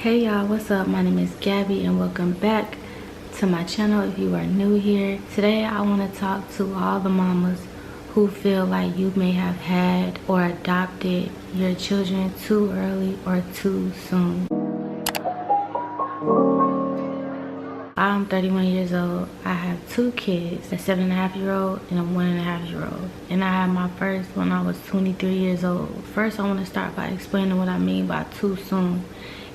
Hey y'all, what's up? My name is Gabby and welcome back to my channel if you are new here. Today I want to talk to all the mamas who feel like you may have had or adopted your children too early or too soon. I'm 31 years old. I have two kids, a 7.5-year-old and a 1.5-year-old. And I had my first when I was 23 years old. First, I want to start by explaining what I mean by too soon.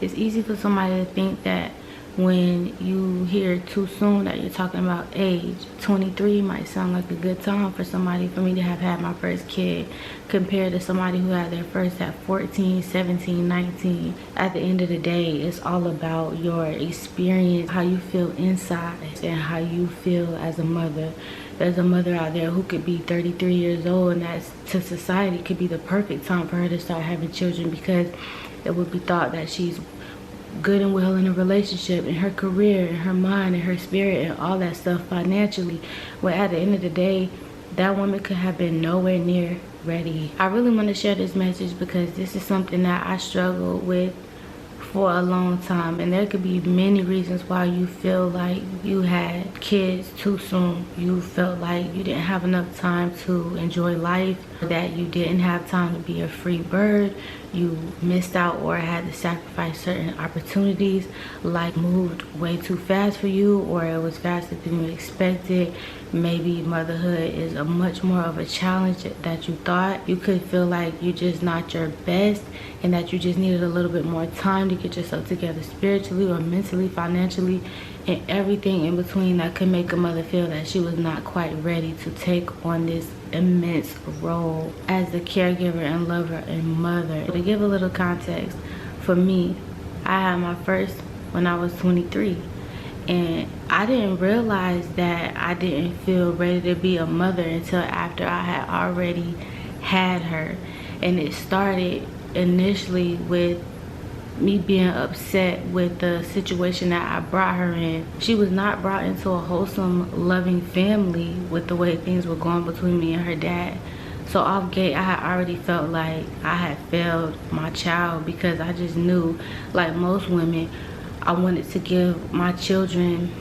It's easy for somebody to think that when you hear too soon that you're talking about age. 23 might sound like a good time for me to have had my first kid compared to somebody who had their first at 14, 17, 19. At the end of the day, it's all about your experience, how you feel inside, and how you feel as a mother. There's a mother out there who could be 33 years old, and that's, to society, could be the perfect time for her to start having children because it would be thought that she's good and well in a relationship, in her career, in her mind, in her spirit, and all that stuff financially. Well, at the end of the day, that woman could have been nowhere near ready. I really want to share this message because this is something that I struggled with for a long time, and there could be many reasons why you feel like you had kids too soon. You felt like you didn't have enough time to enjoy life, that you didn't have time to be a free bird, you missed out or had to sacrifice certain opportunities, like moved way too fast for you, or it was faster than you expected. Maybe motherhood is a much more of a challenge that you thought. You could feel like you're just not your best and that you just needed a little bit more time to get yourself together spiritually or mentally, financially, and everything in between that could make a mother feel that she was not quite ready to take on this immense role as the caregiver and lover and mother. To give a little context, for me, I had my first when I was 23. And I didn't realize that I didn't feel ready to be a mother until after I had already had her. And it started initially with me being upset with the situation that I brought her in. She was not brought into a wholesome, loving family with the way things were going between me and her dad. So off gate, I had already felt like I had failed my child because I just knew, like most women, I wanted to give my children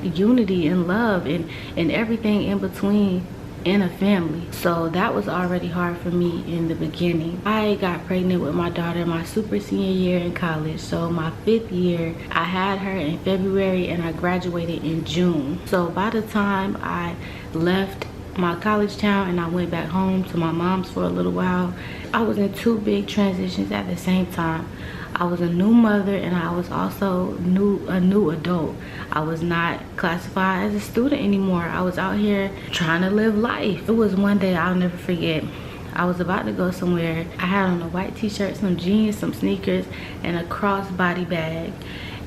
unity and love and everything in between in a family. So that was already hard for me in the beginning. I got pregnant with my daughter my super senior year in college. So my 5th year, I had her in February and I graduated in June. So by the time I left my college town and I went back home to my mom's for a little while, I was in two big transitions at the same time. I was a new mother and I was also a new adult. I was not classified as a student anymore. I was out here trying to live life. It was one day I'll never forget. I was about to go somewhere. I had on a white t-shirt, some jeans, some sneakers, and a crossbody bag.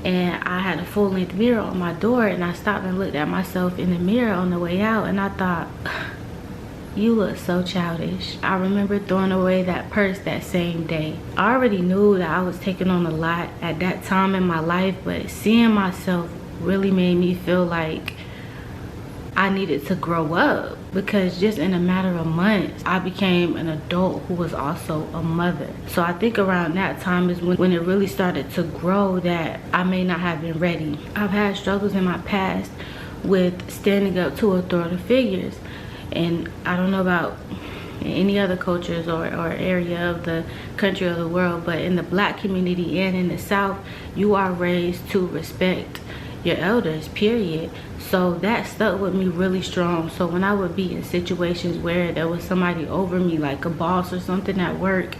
And I had a full-length mirror on my door, and I stopped and looked at myself in the mirror on the way out, and I thought, you look so childish. I remember throwing away that purse that same day. I already knew that I was taking on a lot at that time in my life, but seeing myself really made me feel like I needed to grow up, because just in a matter of months, I became an adult who was also a mother. So I think around that time is when it really started to grow that I may not have been ready. I've had struggles in my past with standing up to authoritative figures. And I don't know about any other cultures or area of the country or the world, but in the Black community and in the South, you are raised to respect your elders, period. So that stuck with me really strong. So when I would be in situations where there was somebody over me, like a boss or something at work,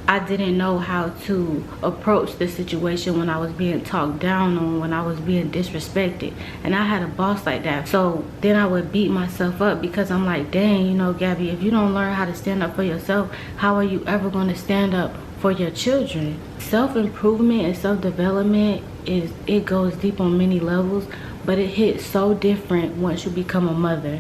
I didn't know how to approach the situation when I was being talked down on, when I was being disrespected. And I had a boss like that. So then I would beat myself up because I'm like, dang, you know, Gabby, if you don't learn how to stand up for yourself, how are you ever going to stand up for your children? Self-improvement and self-development it goes deep on many levels, but it hits so different once you become a mother.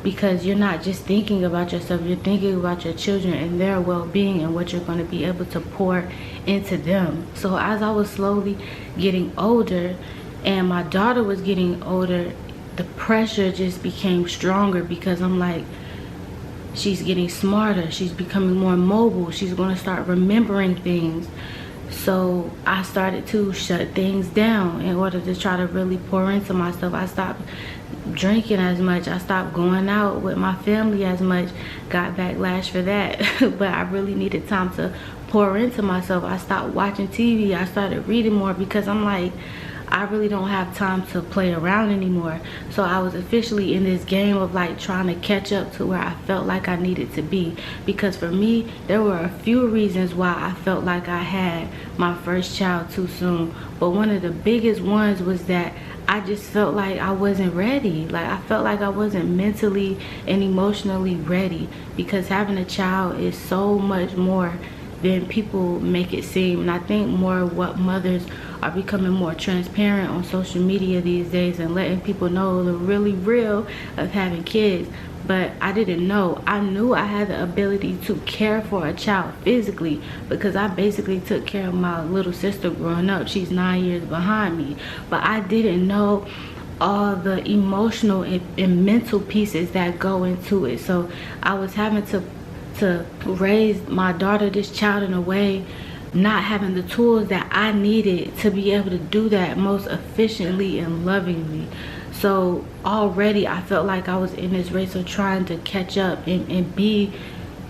Because you're not just thinking about yourself, you're thinking about your children and their well-being and what you're going to be able to pour into them. So as I was slowly getting older and my daughter was getting older, the pressure just became stronger because I'm like, she's getting smarter, she's becoming more mobile, she's going to start remembering things. So I started to shut things down in order to try to really pour into myself. I stopped drinking as much. I stopped going out with my family as much. Got backlash for that. But I really needed time to pour into myself. I stopped watching TV. I started reading more because I'm like, I really don't have time to play around anymore. So I was officially in this game of like trying to catch up to where I felt like I needed to be. Because for me, there were a few reasons why I felt like I had my first child too soon. But one of the biggest ones was that I just felt like I wasn't ready. Like I felt like I wasn't mentally and emotionally ready, because having a child is so much more than people make it seem. And I think more what mothers are becoming more transparent on social media these days and letting people know the really real of having kids. But I didn't know. I knew I had the ability to care for a child physically, because I basically took care of my little sister growing up. She's 9 years behind me. But I didn't know all the emotional and mental pieces that go into it. So I was having to raise my daughter, this child, in a way, not having the tools that I needed to be able to do that most efficiently and lovingly. So already I felt like I was in this race of trying to catch up and be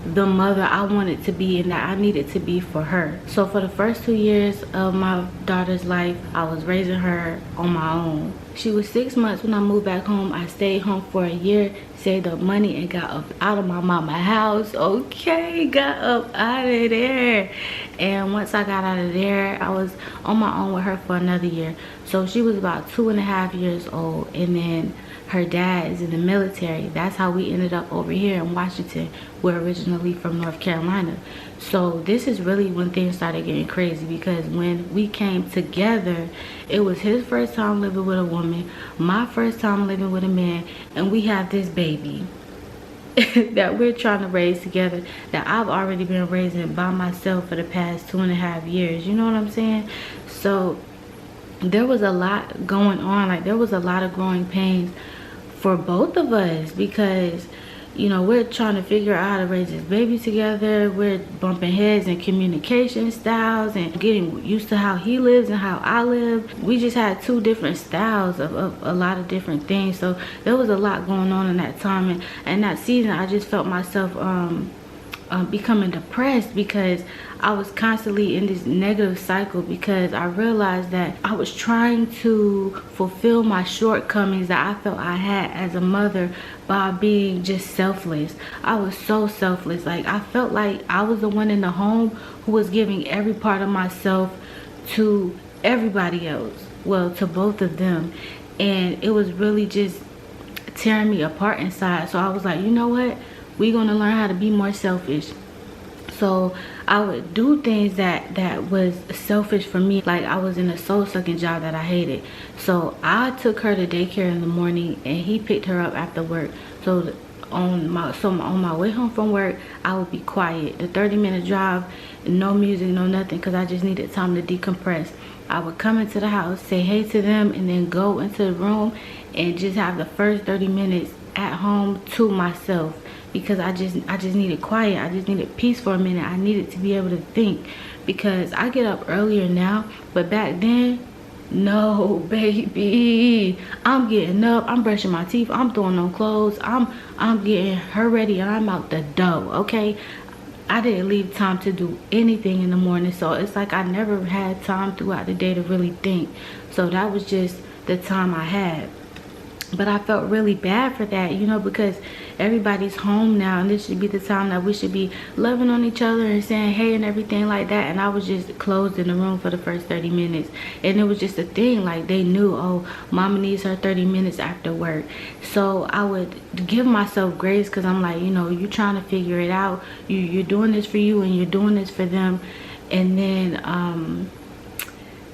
the mother I wanted to be and that I needed to be for her. So for the first 2 years of my daughter's life, I was raising her on my own. She was 6 months when I moved back home. I stayed home for a year, saved up money, and got up out of my mama's house. Okay, got up out of there. And once I got out of there, I was on my own with her for another year. So she was about 2.5 years old, and then her dad is in the military. That's how we ended up over here in Washington. We're originally from North Carolina. So this is really when things started getting crazy, because when we came together, it was his first time living with a woman, my first time living with a man, and we have this baby that we're trying to raise together, that I've already been raising by myself for the past 2.5 years. You know what I'm saying? So there was a lot going on. Like, there was a lot of growing pains for both of us, because you know, we're trying to figure out how to raise this baby together. We're bumping heads in communication styles and getting used to how he lives and how I live. We just had two different styles of a lot of different things. So there was a lot going on in that time, and that season I just felt myself becoming depressed, because I was constantly in this negative cycle, because I realized that I was trying to fulfill my shortcomings that I felt I had as a mother by being just selfless. I was so selfless. Like, I felt like I was the one in the home who was giving every part of myself to everybody else, well, to both of them, and it was really just tearing me apart inside. So I was like, you know what, we're gonna learn how to be more selfish. So I would do things that was selfish for me. Like, I was in a soul-sucking job that I hated. So I took her to daycare in the morning, and he picked her up after work. So on my way home from work, I would be quiet. The 30-minute drive, no music, no nothing, because I just needed time to decompress. I would come into the house, say hey to them, and then go into the room and just have the first 30 minutes at home to myself, because I just needed quiet. I just needed peace for a minute. I needed to be able to think, because I get up earlier now, but back then, no, baby. I'm getting up, I'm brushing my teeth, I'm throwing on clothes, I'm getting her ready, and I'm out the door, okay? I didn't leave time to do anything in the morning, so it's like I never had time throughout the day to really think. So that was just the time I had. But I felt really bad for that, you know, because everybody's home now, and this should be the time that we should be loving on each other and saying hey and everything like that. And I was just closed in the room for the first 30 minutes. And it was just a thing, like, they knew, oh, mama needs her 30 minutes after work. So I would give myself grace, because I'm like, you know, you're trying to figure it out. You're doing this for you, and you're doing this for them. And then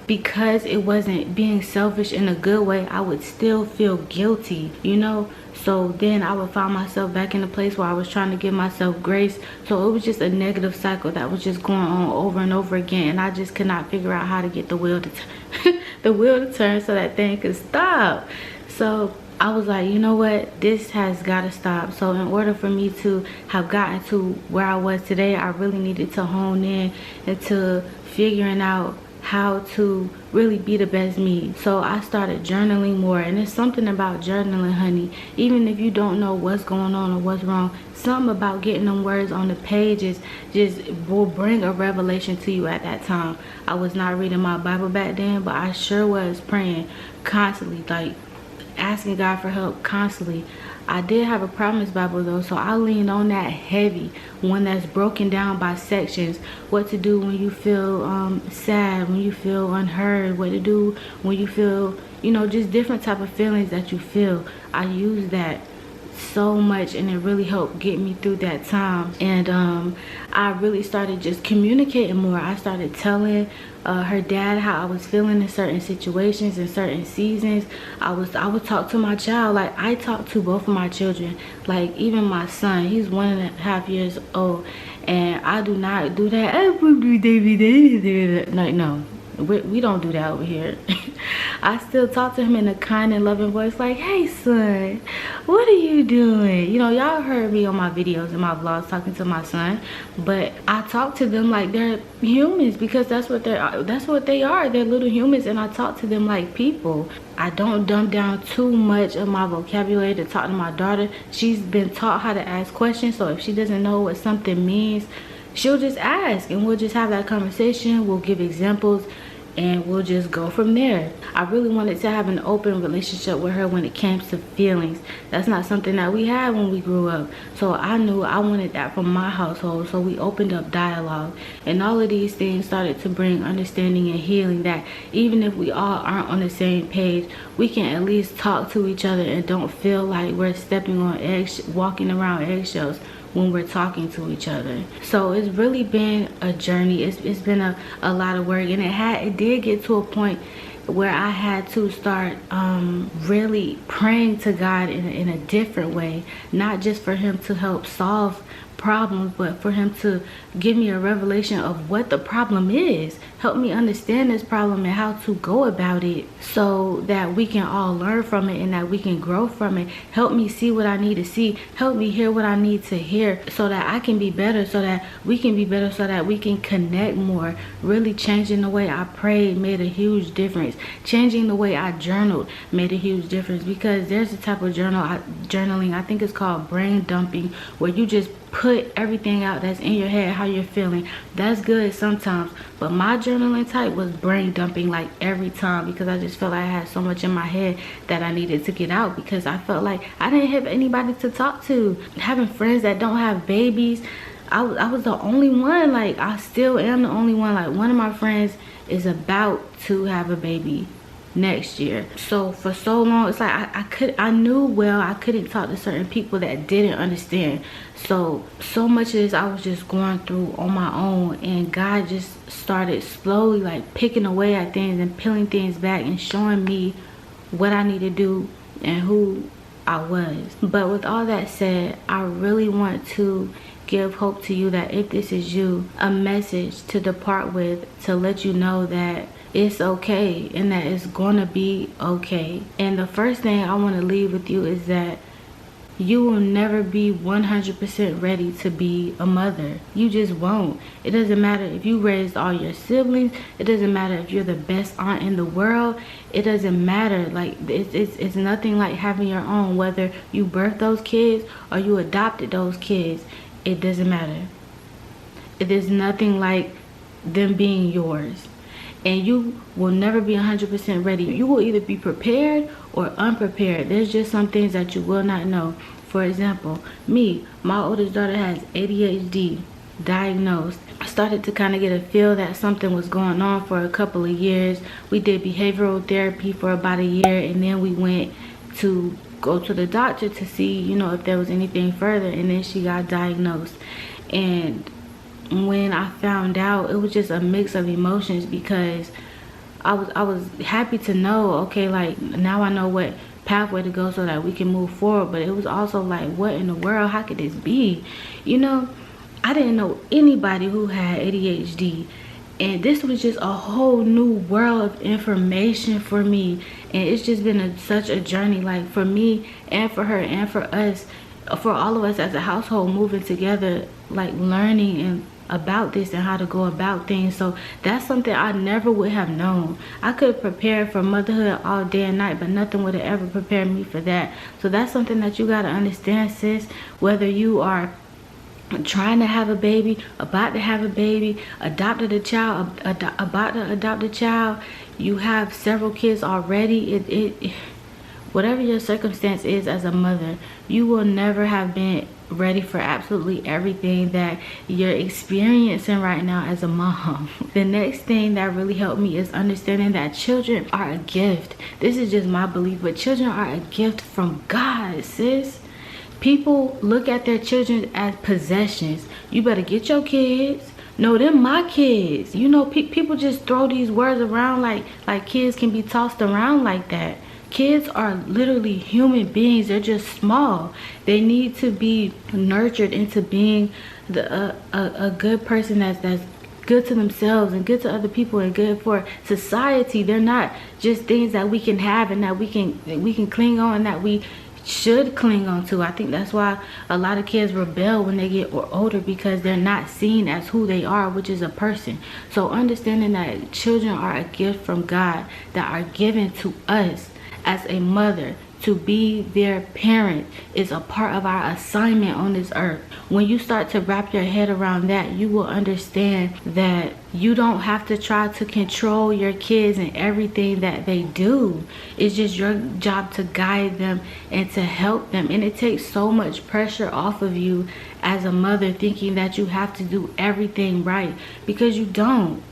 because it wasn't being selfish in a good way, I would still feel guilty, you know. So then I would find myself back in a place where I was trying to give myself grace. So it was just a negative cycle that was just going on over and over again, and I just could not figure out how to get the wheel to the wheel to turn so that thing could stop. So I was like, you know what, this has got to stop. So in order for me to have gotten to where I was today, I really needed to hone in into figuring out how to really be the best me. So I started journaling more, and it's something about journaling, honey. Even if you don't know what's going on or what's wrong, something about getting them words on the pages just will bring a revelation to you at that time. I was not reading my Bible back then, but I sure was praying constantly, like asking God for help constantly. I did have a promise Bible though, so I leaned on that heavy, one that's broken down by sections. What to do when you feel sad, when you feel unheard, what to do when you feel, you know, just different type of feelings that you feel. I use that so much, and it really helped get me through that time. And I really started just communicating more. I started telling her dad how I was feeling in certain situations, in certain seasons. I would talk to my child like I talk to both of my children, like even my son. He's 1.5 years old, and I do not do that. No, we don't do that over here. I still talk to him in a kind and loving voice, like, hey son, what are you doing? You know, y'all heard me on my videos and my vlogs talking to my son, but I talk to them like they're humans, because that's what they are. They're little humans, and I talk to them like people. I don't dumb down too much of my vocabulary to talk to my daughter. She's been taught how to ask questions, so if she doesn't know what something means, she'll just ask, and we'll just have that conversation. We'll give examples, and we'll just go from there. I really wanted to have an open relationship with her when it came to feelings. That's not something that we had when we grew up. So I knew I wanted that from my household. So we opened up dialogue, and all of these things started to bring understanding and healing, that even if we all aren't on the same page, we can at least talk to each other and don't feel like we're stepping on eggshells, walking around eggshells when we're talking to each other. So it's really been a journey. It's been a lot of work, and it did get to a point where I had to start really praying to God in a different way, not just for him to help solve problems, but for him to give me a revelation of what the problem is, help me understand this problem and how to go about it, so that we can all learn from it and that we can grow from it. Help me see what I need to see, help me hear what I need to hear, so that I can be better, so that we can be better, so that we can connect more. Really changing the way I prayed made a huge difference. Changing the way I journaled made a huge difference, because there's a type of journaling, I think it's called brain dumping, where you just put everything out that's in your head, how you're feeling. That's good sometimes, but my journaling type was brain dumping, like every time, because I just felt like I had so much in my head that I needed to get out, because I felt like I didn't have anybody to talk to. Having friends that don't have babies, I was the only one. Like, I still am the only one. Like, one of my friends is about to have a baby next year. So for so long, it's like I knew, well, I couldn't talk to certain people that didn't understand. So much of this I was just going through on my own, and God just started slowly like picking away at things and peeling things back and showing me what I need to do and who I was. But with all that said, I really want to give hope to you, that if this is you, a message to depart with, to let you know that it's okay and that it's gonna be okay. And the first thing I want to leave with you is that you will never be 100% ready to be a mother. You just won't. It doesn't matter if you raised all your siblings. It doesn't matter if you're the best aunt in the world. It doesn't matter. Like, it's nothing like having your own. Whether you birthed those kids or you adopted those kids, it doesn't matter. It is nothing like them being yours. And you will never be 100% ready. You will either be prepared or unprepared. There's just some things that you will not know. For example, me, my oldest daughter has ADHD diagnosed. I started to kind of get a feel that something was going on for a couple of years. We did behavioral therapy for about a year, and then we went to go to the doctor to see, you know, if there was anything further, and then she got diagnosed. And when I found out, it was just a mix of emotions, because I was happy to know, okay, like now I know what pathway to go so that we can move forward. But it was also like, what in the world, how could this be? You know, I didn't know anybody who had ADHD, And this was just a whole new world of information for me. And it's just been such a journey, like for me and for her and for us, for all of us as a household, moving together, like learning and about this and how to go about things. So that's something I never would have known. I could have prepared for motherhood all day and night, but nothing would have ever prepared me for that. So that's something that you got to understand, sis. Whether you are trying to have a baby, about to have a baby, adopted a child, about to adopt a child, you have several kids already, whatever your circumstance is as a mother, you will never have been ready for absolutely everything that you're experiencing right now as a mom. The next thing that really helped me is understanding that children are a gift. This is just my belief, but children are a gift from God, sis. People look at their children as possessions. You better get your kids. No, them my kids. You know, people just throw these words around like kids can be tossed around like that. Kids are literally human beings. They're just small. They need to be nurtured into being a good person that's good to themselves and good to other people and good for society. They're not just things that we can have and that we can cling on and that we should cling on to. I think that's why a lot of kids rebel when they get older, because they're not seen as who they are, which is a person. So understanding that children are a gift from God that are given to us as a mother to be their parent is a part of our assignment on this earth. When you start to wrap your head around that, you will understand that you don't have to try to control your kids and everything that they do. It's just your job to guide them and to help them. And it takes so much pressure off of you as a mother, thinking that you have to do everything right, because you don't.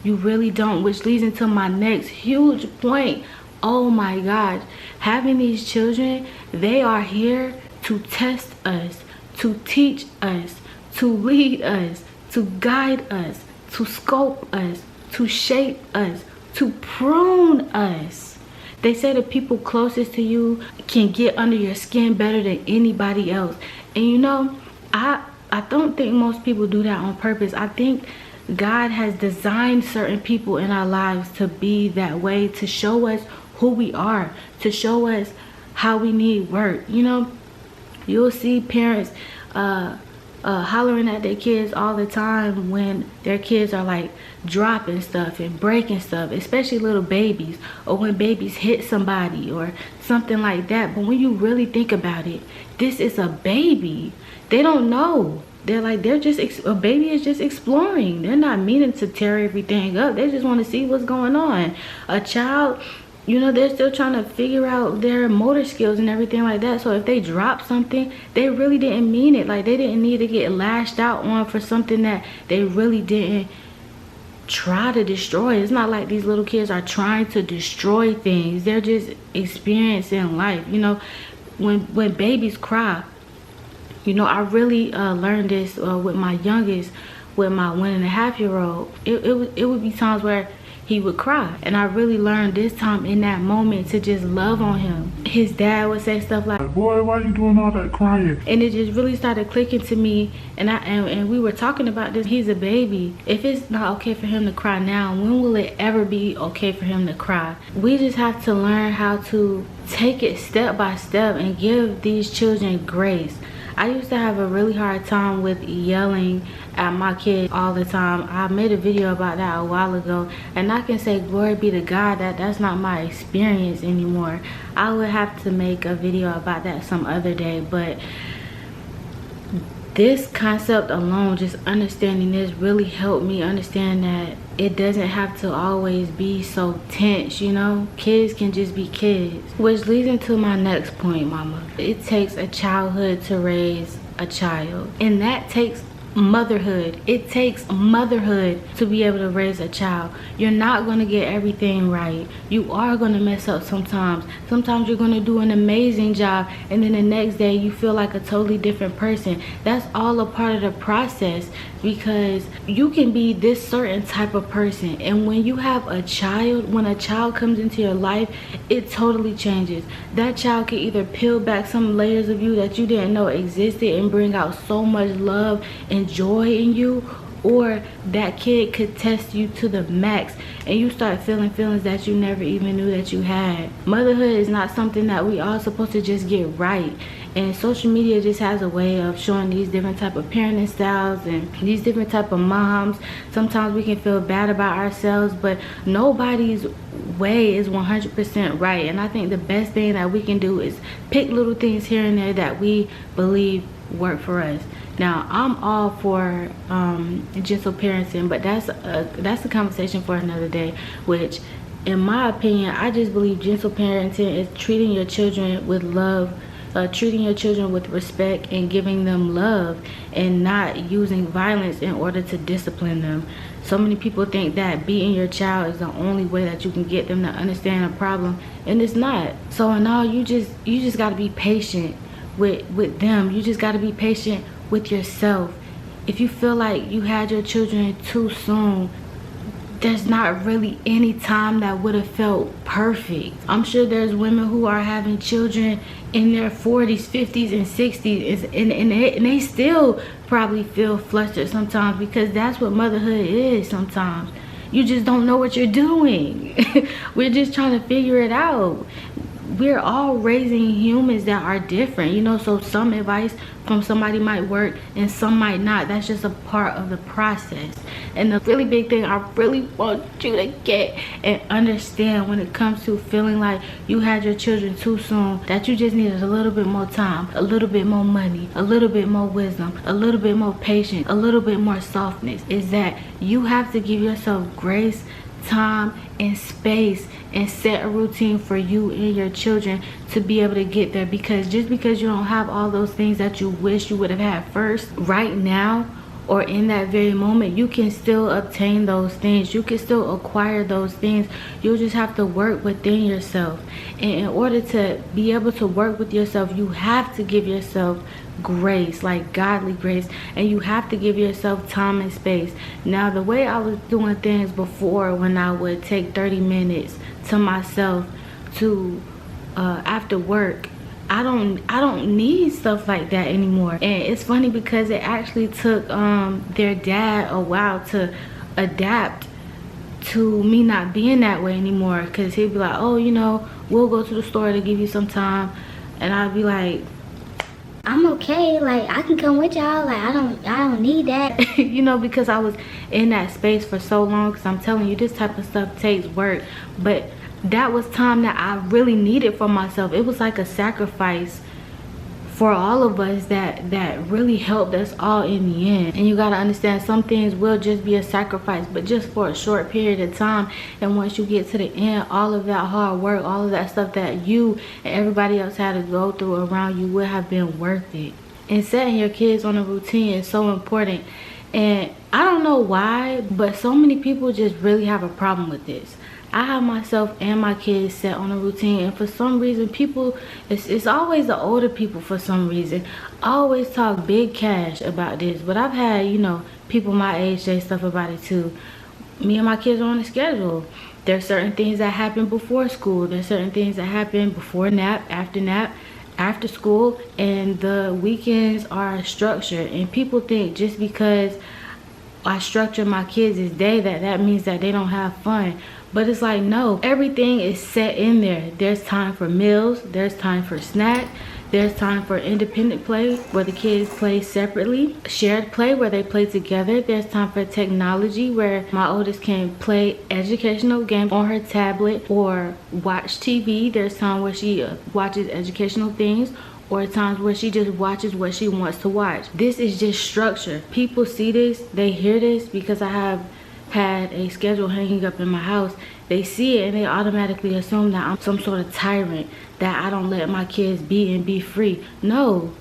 You really don't, which leads into my next huge point. Oh my God, having these children, they are here to test us, to teach us, to lead us, to guide us, to sculpt us, to shape us, to prune us. They say the people closest to you can get under your skin better than anybody else. And you know, I don't think most people do that on purpose. I think God has designed certain people in our lives to be that way, to show us who we are, to show us how we need work. You know, you'll see parents hollering at their kids all the time when their kids are like dropping stuff and breaking stuff, especially little babies, or when babies hit somebody or something like that. But when you really think about it, this is a baby. They don't know. They're just, a baby is just exploring. They're not meaning to tear everything up. They just want to see what's going on. A child, you know, they're still trying to figure out their motor skills and everything like that. So if they drop something, they really didn't mean it. Like, they didn't need to get lashed out on for something that they really didn't try to destroy. It's not like these little kids are trying to destroy things. They're just experiencing life. You know, when babies cry, you know, I really learned this with my youngest, with my 1.5-year-old. It would be times where he would cry, and I really learned this time in that moment to just love on him. His dad would say stuff like, "Boy, why you doing all that crying?" And it just really started clicking to me. And we were talking about this. He's a baby. If it's not okay for him to cry now, when will it ever be okay for him to cry? We just have to learn how to take it step by step and give these children grace. I used to have a really hard time with yelling at my kids all the time. I made a video about that a while ago, and I can say glory be to God that that's not my experience anymore. I would have to make a video about that some other day, but this concept alone, just understanding this, really helped me understand that it doesn't have to always be so tense, you know? Kids can just be kids. Which leads into my next point, mama. It takes a childhood to raise a child, and that takes motherhood. It takes motherhood to be able to raise a child. You're not going to get everything right. You are going to mess up sometimes. Sometimes you're going to do an amazing job, and then the next day you feel like a totally different person. That's all a part of the process, because you can be this certain type of person, and when you have a child, when a child comes into your life, it totally changes. That child can either peel back some layers of you that you didn't know existed and bring out so much love and joy in you, or that kid could test you to the max and you start feeling feelings that you never even knew that you had. Motherhood is not something that we all supposed to just get right, and social media just has a way of showing these different type of parenting styles and these different type of moms. Sometimes we can feel bad about ourselves, but nobody's way is 100% right, and I think the best thing that we can do is pick little things here and there that we believe work for us. Now, I'm all for gentle parenting, but that's a conversation for another day, which in my opinion, I just believe gentle parenting is treating your children with love, treating your children with respect and giving them love, and not using violence in order to discipline them. So many people think that beating your child is the only way that you can get them to understand a problem, and it's not. So in all, you just got to be patient with them. You just got to be patient with yourself. If you feel like you had your children too soon, there's not really any time that would have felt perfect. I'm sure there's women who are having children in their 40s, 50s, and 60s, and they still probably feel flustered sometimes, because that's what motherhood is sometimes. You just don't know what you're doing. We're just trying to figure it out. We're all raising humans that are different, you know, so some advice from somebody might work and some might not. That's just a part of the process. And the really big thing I really want you to get and understand when it comes to feeling like you had your children too soon, that you just needed a little bit more time, a little bit more money, a little bit more wisdom, a little bit more patience, a little bit more softness, is that you have to give yourself grace, time, and space, and set a routine for you and your children to be able to get there. Because just because you don't have all those things that you wish you would have had first, right now or in that very moment, you can still obtain those things. You can still acquire those things. You'll just have to work within yourself, and in order to be able to work with yourself, you have to give yourself grace, like godly grace, and you have to give yourself time and space. Now, the way I was doing things before, when I would take 30 minutes to myself to after work, I don't need stuff like that anymore. And it's funny because it actually took their dad a while to adapt to me not being that way anymore, because he'd be like, oh, you know, we'll go to the store to give you some time, and I'd be like, I'm okay, like I can come with y'all, like I don't need that. You know, because I was in that space for so long. Because I'm telling you, this type of stuff takes work, but that was time that I really needed for myself. It was like a sacrifice for all of us that really helped us all in the end. And you got to understand, some things will just be a sacrifice, but just for a short period of time. And once you get to the end, all of that hard work, all of that stuff that you and everybody else had to go through around you will have been worth it. And setting your kids on a routine is so important. And I don't know why, but so many people just really have a problem with this. I have myself and my kids set on a routine, and for some reason people, it's always the older people for some reason, always talk big cash about this. But I've had, you know, people my age say stuff about it too. Me and my kids are on a schedule. There's certain things that happen before school. There's certain things that happen before nap, after school, and the weekends are structured. And people think just because I structure my kids' day that means that they don't have fun. But it's like, no, everything is set in there. There's time for meals, there's time for snack, there's time for independent play where the kids play separately, shared play where they play together. There's time for technology where my oldest can play educational games on her tablet or watch TV. There's time where she watches educational things, or times where she just watches what she wants to watch. This is just structure. People see this, they hear this, because I have had a schedule hanging up in my house. They see it and they automatically assume that I'm some sort of tyrant, that I don't let my kids be and be free. No,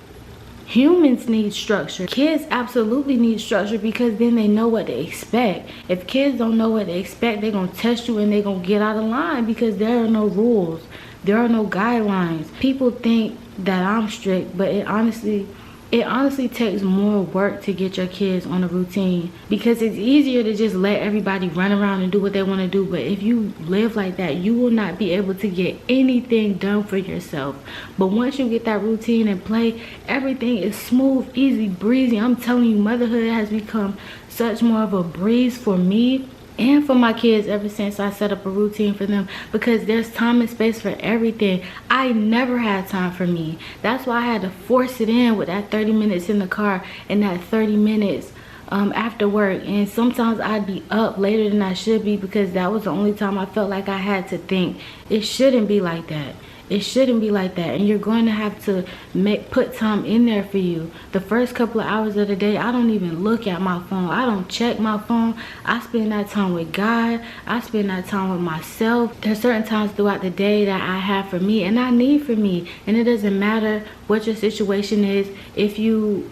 humans need structure. Kids absolutely need structure, because then they know what to expect. If kids don't know what they expect, they're gonna test you and they're gonna get out of line, because there are no rules, there are no guidelines. People think that I'm strict, but it honestly, It honestly takes more work to get your kids on a routine, because it's easier to just let everybody run around and do what they want to do. But if you live like that, you will not be able to get anything done for yourself. But once you get that routine in play, everything is smooth, easy, breezy. I'm telling you, motherhood has become such more of a breeze for me and for my kids ever since I set up a routine for them, because there's time and space for everything. I never had time for me. That's why I had to force it in with that 30 minutes in the car and that 30 minutes after work. And sometimes I'd be up later than I should be, because that was the only time I felt like I had to think. It shouldn't be like that. It shouldn't be like that. And you're going to have to put time in there for you. The first couple of hours of the day, I don't even look at my phone. I don't check my phone. I spend that time with God. I spend that time with myself. There's certain times throughout the day that I have for me and I need for me. And it doesn't matter what your situation is. If you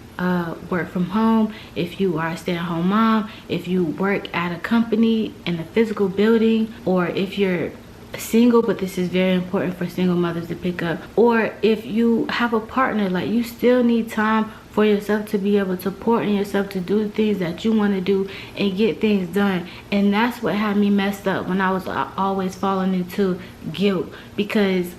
work from home, if you are a stay-at-home mom, if you work at a company in a physical building, or if you're single, but this is very important for single mothers to pick up, or if you have a partner, like, you still need time for yourself to be able to pour in yourself to do the things that you want to do and get things done. And that's what had me messed up when I was always falling into guilt, because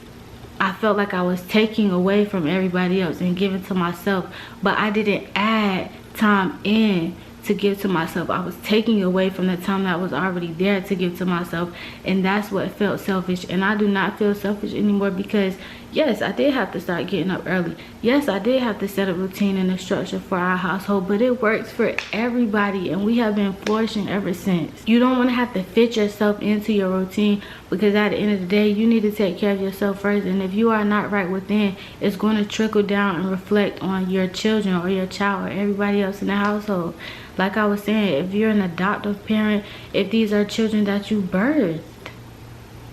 I felt like I was taking away from everybody else and giving to myself, but I didn't add time in to give to myself. I was taking away from the time that was already there to give to myself, and that's what felt selfish. And I do not feel selfish anymore, because yes, I did have to start getting up early. Yes, I did have to set a routine and a structure for our household, but it works for everybody, and we have been flourishing ever since. You don't want to have to fit yourself into your routine, because at the end of the day, you need to take care of yourself first. And if you are not right within, it's going to trickle down and reflect on your children or your child or everybody else in the household. Like I was saying, if you're an adoptive parent, if these are children that you birthed,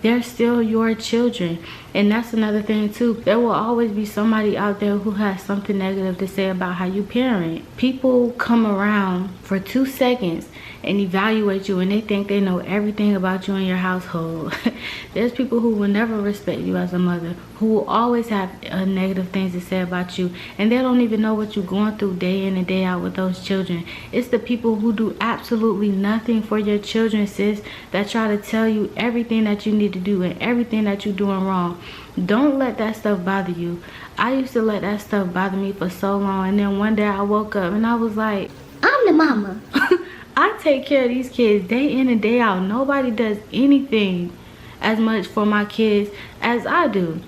they're still your children. And that's another thing too. There will always be somebody out there who has something negative to say about how you parent. People come around for 2 seconds and evaluate you, and they think they know everything about you and your household. There's people who will never respect you as a mother, who will always have negative things to say about you, and they don't even know what you're going through day in and day out with those children. It's the people who do absolutely nothing for your children, sis, that try to tell you everything that you need to do and everything that you're doing wrong. Don't let that stuff bother you. I used to let that stuff bother me for so long, and then one day I woke up and I was like, I'm the mama. I take care of these kids day in and day out. Nobody does anything as much for my kids as I do.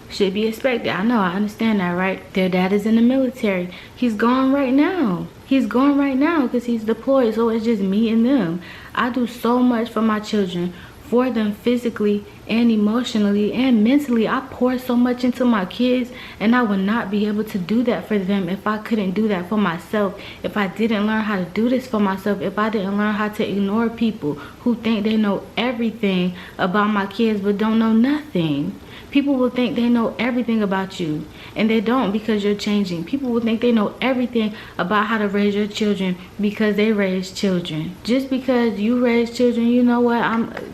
Should be expected. I know, I understand that, right? Their dad is in the military. He's gone right now. He's gone right now because he's deployed, so it's just me and them. I do so much for my children, for them physically and emotionally and mentally. I pour so much into my kids, and I would not be able to do that for them if I couldn't do that for myself, if I didn't learn how to do this for myself, if I didn't learn how to ignore people who think they know everything about my kids but don't know nothing. People will think they know everything about you, and they don't, because you're changing. People will think they know everything about how to raise your children because they raise children. Just because you raise children, you know what,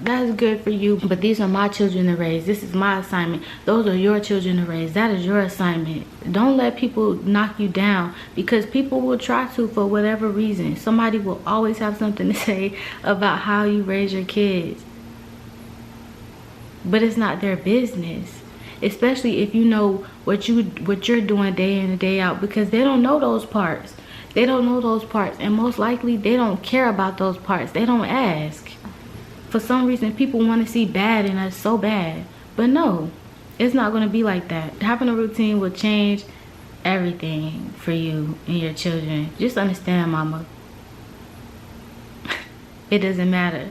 that's good for you, but these are my children to raise. This is my assignment. Those are your children to raise. That is your assignment. Don't let people knock you down, because people will try to for whatever reason. Somebody will always have something to say about how you raise your kids. But it's not their business, especially if you know what you're doing day in and day out, because they don't know those parts. They don't know those parts, and most likely they don't care about those parts. They don't ask. For some reason, people want to see bad in us so bad, but no, it's not going to be like that. Having a routine will change everything for you and your children. Just understand, mama, it doesn't matter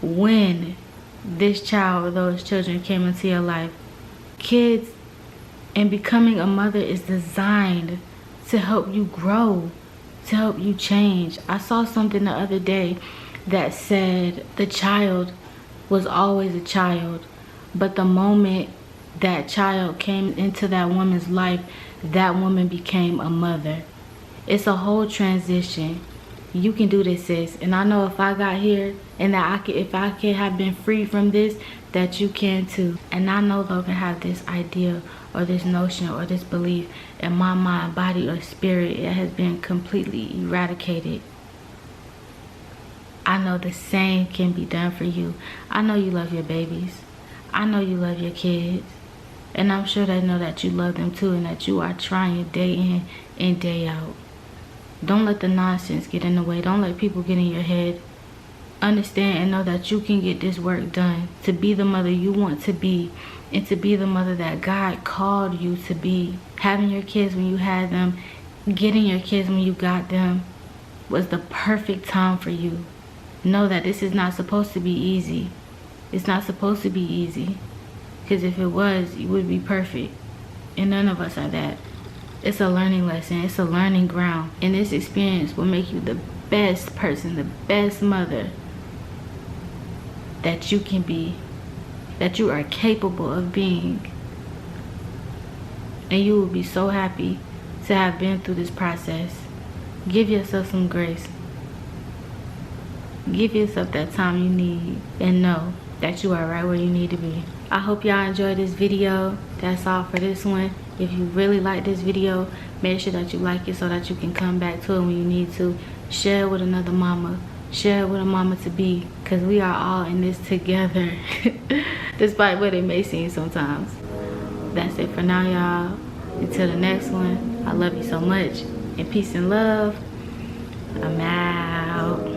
when this child or those children came into your life. Kids and becoming a mother is designed to help you grow, to help you change. I saw something the other day that said the child was always a child, but the moment that child came into that woman's life, that woman became a mother. It's a whole transition. You can do this, sis. And I know if I got here and that if I could have been free from this, that you can too. And I no longer have this idea or this notion or this belief in my mind, body, or spirit. It has been completely eradicated. I know the same can be done for you. I know you love your babies. I know you love your kids. And I'm sure they know that you love them too, and that you are trying day in and day out. Don't let the nonsense get in the way. Don't let people get in your head. Understand and know that you can get this work done to be the mother you want to be, and to be the mother that God called you to be. Having your kids when you had them, getting your kids when you got them, was the perfect time for you. Know that this is not supposed to be easy. It's not supposed to be easy. Because if it was, you would be perfect. And none of us are that. It's a learning lesson. It's a learning ground. And this experience will make you the best person, the best mother that you can be, that you are capable of being. And you will be so happy to have been through this process. Give yourself some grace. Give yourself that time you need, and know that you are right where you need to be. I hope y'all enjoyed this video. That's all for this one. If you really like this video, make sure that you like it so that you can come back to it when you need to. Share it with another mama. Share it with a mama-to-be, because we are all in this together. Despite what it may seem sometimes. That's it for now, y'all. Until the next one, I love you so much. And peace and love. I'm out.